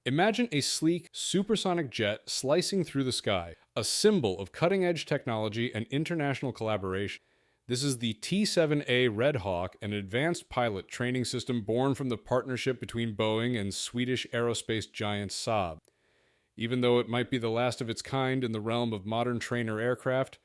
Imagine a sleek, supersonic jet slicing through the sky, a symbol of cutting-edge technology and international collaboration. This is the T-7A Red Hawk, an advanced pilot training system born from the partnership between Boeing and Swedish aerospace giant Saab. Even though it might be the last of its kind in the realm of modern trainer aircraft,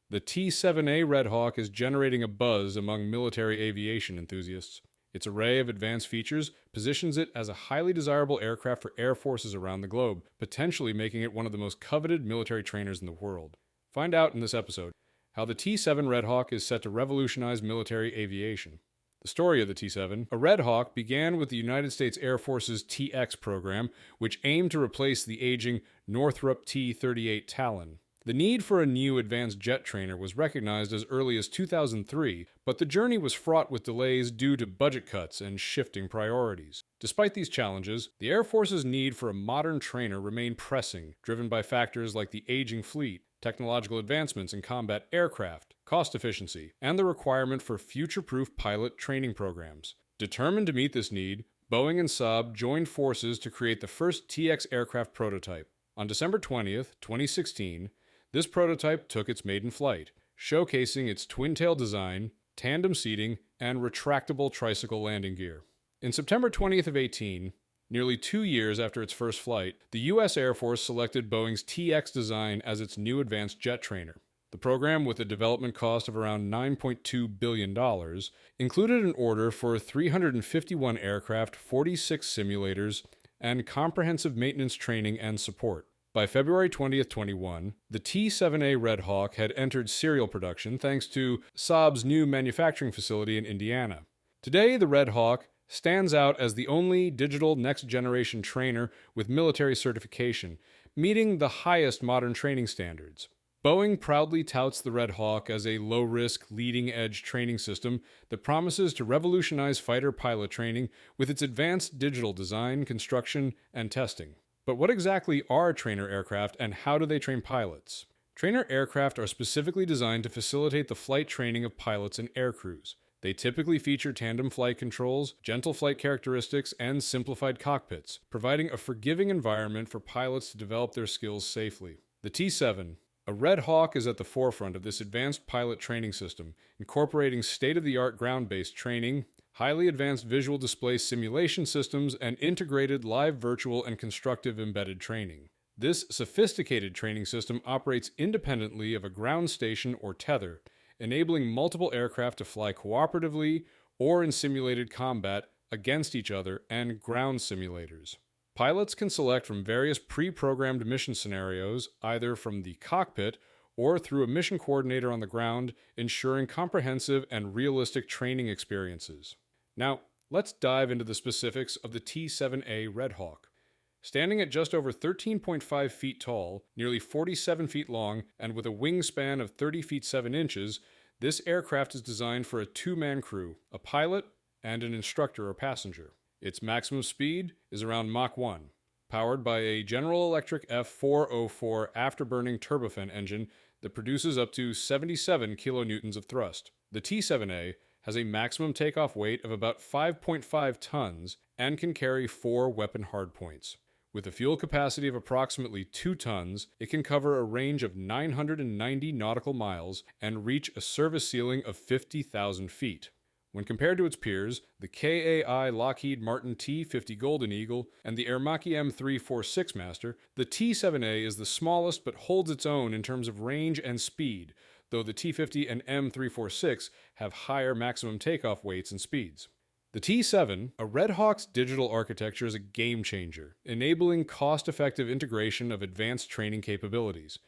the T-7A Red Hawk is generating a buzz among military aviation enthusiasts. Its array of advanced features positions it as a highly desirable aircraft for air forces around the globe, potentially making it one of the most coveted military trainers in the world. Find out in this episode how the T-7 Red Hawk is set to revolutionize military aviation. The story of the T-7, a Red Hawk, began with the United States Air Force's T-X program, which aimed to replace the aging Northrup T-38 Talon. The need for a new advanced jet trainer was recognized as early as 2003, but the journey was fraught with delays due to budget cuts and shifting priorities. Despite these challenges, the Air Force's need for a modern trainer remained pressing, driven by factors like the aging fleet, technological advancements in combat aircraft, cost efficiency, and the requirement for future-proof pilot training programs. Determined to meet this need, Boeing and Saab joined forces to create the first T-X aircraft prototype. On December 20th, 2016, this prototype took its maiden flight, showcasing its twin-tail design, tandem seating, and retractable tricycle landing gear. In September 20th of 18, nearly 2 years after its first flight, the U.S. Air Force selected Boeing's T-X design as its new advanced jet trainer. The program, with a development cost of around $9.2 billion, included an order for 351 aircraft, 46 simulators, and comprehensive maintenance training and support. By February 20th, 21, the T-7A Red Hawk had entered serial production thanks to Saab's new manufacturing facility in Indiana. Today, the Red Hawk stands out as the only digital next-generation trainer with military certification, meeting the highest modern training standards. Boeing proudly touts the Red Hawk as a low-risk, leading-edge training system that promises to revolutionize fighter pilot training with its advanced digital design, construction, and testing. But what exactly are trainer aircraft, and how do they train pilots? Trainer aircraft are specifically designed to facilitate the flight training of pilots and air crews. They typically feature tandem flight controls, gentle flight characteristics, and simplified cockpits, providing a forgiving environment for pilots to develop their skills safely. The T-7, a Red Hawk, is at the forefront of this advanced pilot training system, incorporating state-of-the-art ground-based training, highly advanced visual display simulation systems, and integrated live virtual and constructive embedded training. This sophisticated training system operates independently of a ground station or tether, enabling multiple aircraft to fly cooperatively or in simulated combat against each other and ground simulators. Pilots can select from various pre-programmed mission scenarios, either from the cockpit or through a mission coordinator on the ground, ensuring comprehensive and realistic training experiences. Now, let's dive into the specifics of the T-7A Red Hawk. Standing at just over 13.5 feet tall, nearly 47 feet long, and with a wingspan of 30 feet 7 inches, this aircraft is designed for a two-man crew, a pilot, and an instructor or passenger. Its maximum speed is around Mach 1, powered by a General Electric F404 afterburning turbofan engine that produces up to 77 kilonewtons of thrust. The T-7A has a maximum takeoff weight of about 5.5 tons and can carry 4 weapon hardpoints. With a fuel capacity of approximately 2 tons, it can cover a range of 990 nautical miles and reach a service ceiling of 50,000 feet. When compared to its peers, the KAI Lockheed Martin T-50 Golden Eagle and the Aermacchi M346 Master, the T-7A is the smallest but holds its own in terms of range and speed, though the T-50 and M346 have higher maximum takeoff weights and speeds. The T-7, a Red Hawk's digital architecture, is a game-changer, enabling cost-effective integration of advanced training capabilities.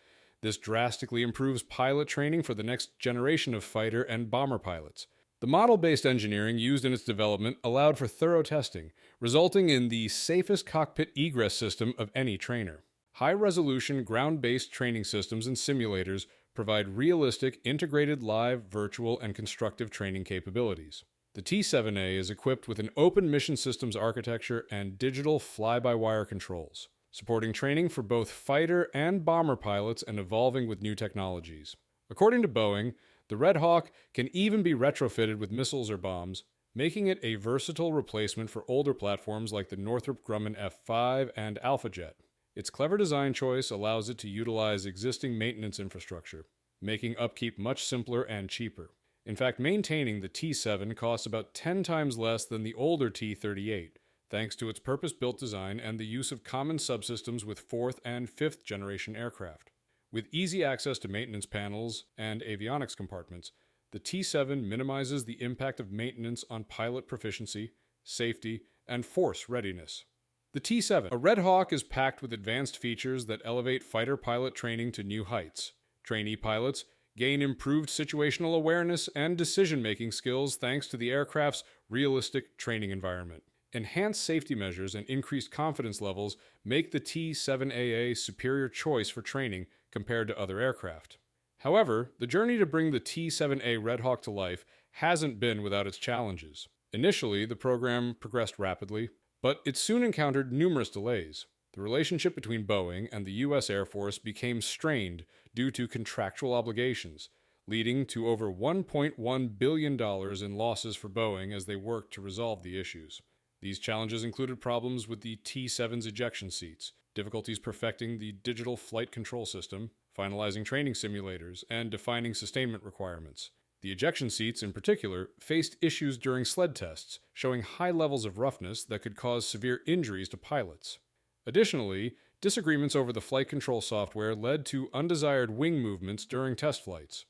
This drastically improves pilot training for the next generation of fighter and bomber pilots. The model-based engineering used in its development allowed for thorough testing, resulting in the safest cockpit egress system of any trainer. High-resolution, ground-based training systems and simulators provide realistic, integrated live, virtual, and constructive training capabilities. The T-7A is equipped with an open mission systems architecture and digital fly-by-wire controls, supporting training for both fighter and bomber pilots and evolving with new technologies. According to Boeing, the Red Hawk can even be retrofitted with missiles or bombs, making it a versatile replacement for older platforms like the Northrop Grumman F-5 and Alpha Jet. Its clever design choice allows it to utilize existing maintenance infrastructure, making upkeep much simpler and cheaper. In fact, maintaining the T-7 costs about 10 times less than the older T-38, thanks to its purpose-built design and the use of common subsystems with 4th and 5th generation aircraft. With easy access to maintenance panels and avionics compartments, the T-7 minimizes the impact of maintenance on pilot proficiency, safety, and force readiness. The T-7, a Red Hawk, is packed with advanced features that elevate fighter pilot training to new heights. Trainee pilots gain improved situational awareness and decision-making skills thanks to the aircraft's realistic training environment. Enhanced safety measures and increased confidence levels make the T-7AA a superior choice for training compared to other aircraft. However, the journey to bring the T-7A Red Hawk to life hasn't been without its challenges. Initially, the program progressed rapidly, but it soon encountered numerous delays. The relationship between Boeing and the U.S. Air Force became strained due to contractual obligations, leading to over $1.1 billion in losses for Boeing as they worked to resolve the issues. These challenges included problems with the T-7's ejection seats, difficulties perfecting the digital flight control system, finalizing training simulators, and defining sustainment requirements. The ejection seats, in particular, faced issues during sled tests, showing high levels of roughness that could cause severe injuries to pilots. Additionally, disagreements over the flight control software led to undesired wing movements during test flights.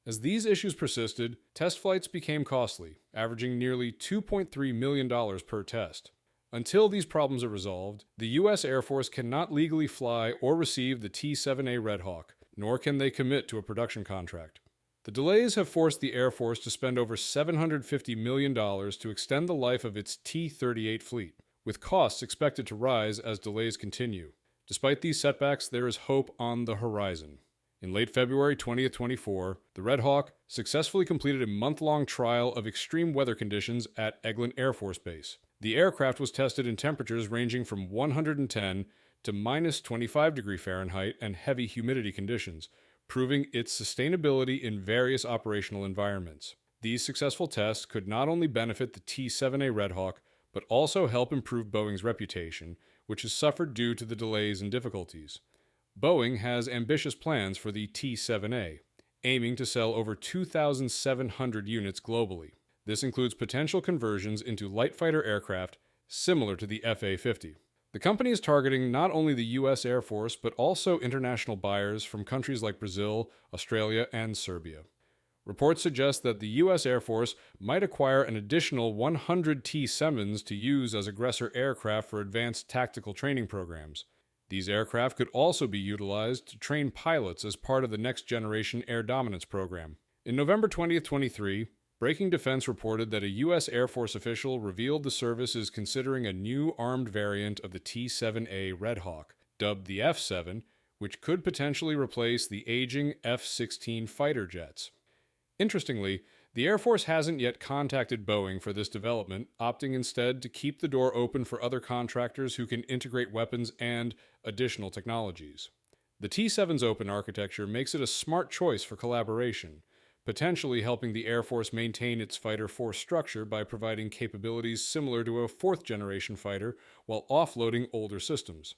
As these issues persisted, test flights became costly, averaging nearly $2.3 million per test. Until these problems are resolved, the U.S. Air Force cannot legally fly or receive the T-7A Red Hawk, nor can they commit to a production contract. The delays have forced the Air Force to spend over $750 million to extend the life of its T-38 fleet, with costs expected to rise as delays continue. Despite these setbacks, there is hope on the horizon. In late February 2024, the Red Hawk successfully completed a month-long trial of extreme weather conditions at Eglin Air Force Base. The aircraft was tested in temperatures ranging from 110 to minus 25 degrees Fahrenheit and heavy humidity conditions, proving its sustainability in various operational environments. These successful tests could not only benefit the T-7A Red Hawk, but also help improve Boeing's reputation, which has suffered due to the delays and difficulties. Boeing has ambitious plans for the T-7A, aiming to sell over 2,700 units globally. This includes potential conversions into light fighter aircraft similar to the F-A-50. The company is targeting not only the U.S. Air Force, but also international buyers from countries like Brazil, Australia, and Serbia. Reports suggest that the U.S. Air Force might acquire an additional 100 T-7s to use as aggressor aircraft for advanced tactical training programs. These aircraft could also be utilized to train pilots as part of the Next Generation Air Dominance program. In November 2023, Breaking Defense reported that a U.S. Air Force official revealed the service is considering a new armed variant of the T-7A Red Hawk, dubbed the F-7, which could potentially replace the aging F-16 fighter jets. Interestingly, the Air Force hasn't yet contacted Boeing for this development, opting instead to keep the door open for other contractors who can integrate weapons and additional technologies. The T-7's open architecture makes it a smart choice for collaboration, potentially helping the Air Force maintain its fighter force structure by providing capabilities similar to a fourth-generation fighter while offloading older systems.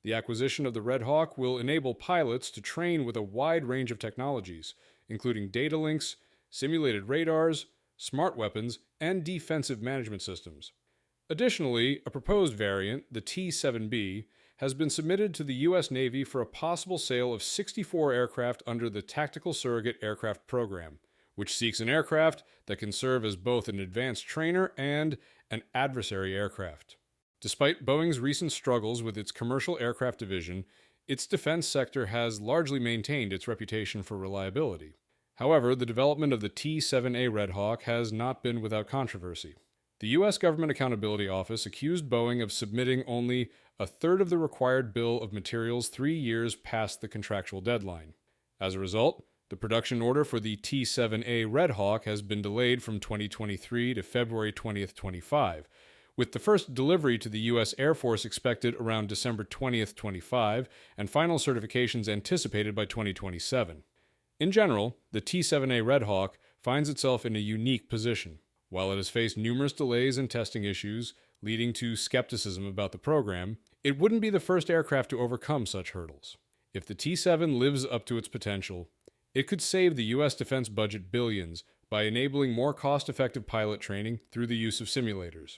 The acquisition of the Red Hawk will enable pilots to train with a wide range of technologies, including data links, simulated radars, smart weapons, and defensive management systems. Additionally, a proposed variant, the T-7B, has been submitted to the U.S. Navy for a possible sale of 64 aircraft under the Tactical Surrogate Aircraft Program, which seeks an aircraft that can serve as both an advanced trainer and an adversary aircraft. Despite Boeing's recent struggles with its commercial aircraft division, its defense sector has largely maintained its reputation for reliability. However, the development of the T-7A Red Hawk has not been without controversy. The U.S. Government Accountability Office accused Boeing of submitting only a third of the required bill of materials 3 years past the contractual deadline. As a result, the production order for the T-7A Red Hawk has been delayed from 2023 to February 20th, 2025, with the first delivery to the U.S. Air Force expected around December 20th, 2025, and final certifications anticipated by 2027. In general, the T-7A Red Hawk finds itself in a unique position. While it has faced numerous delays and testing issues, leading to skepticism about the program, it wouldn't be the first aircraft to overcome such hurdles. If the T-7 lives up to its potential, it could save the U.S. defense budget billions by enabling more cost-effective pilot training through the use of simulators.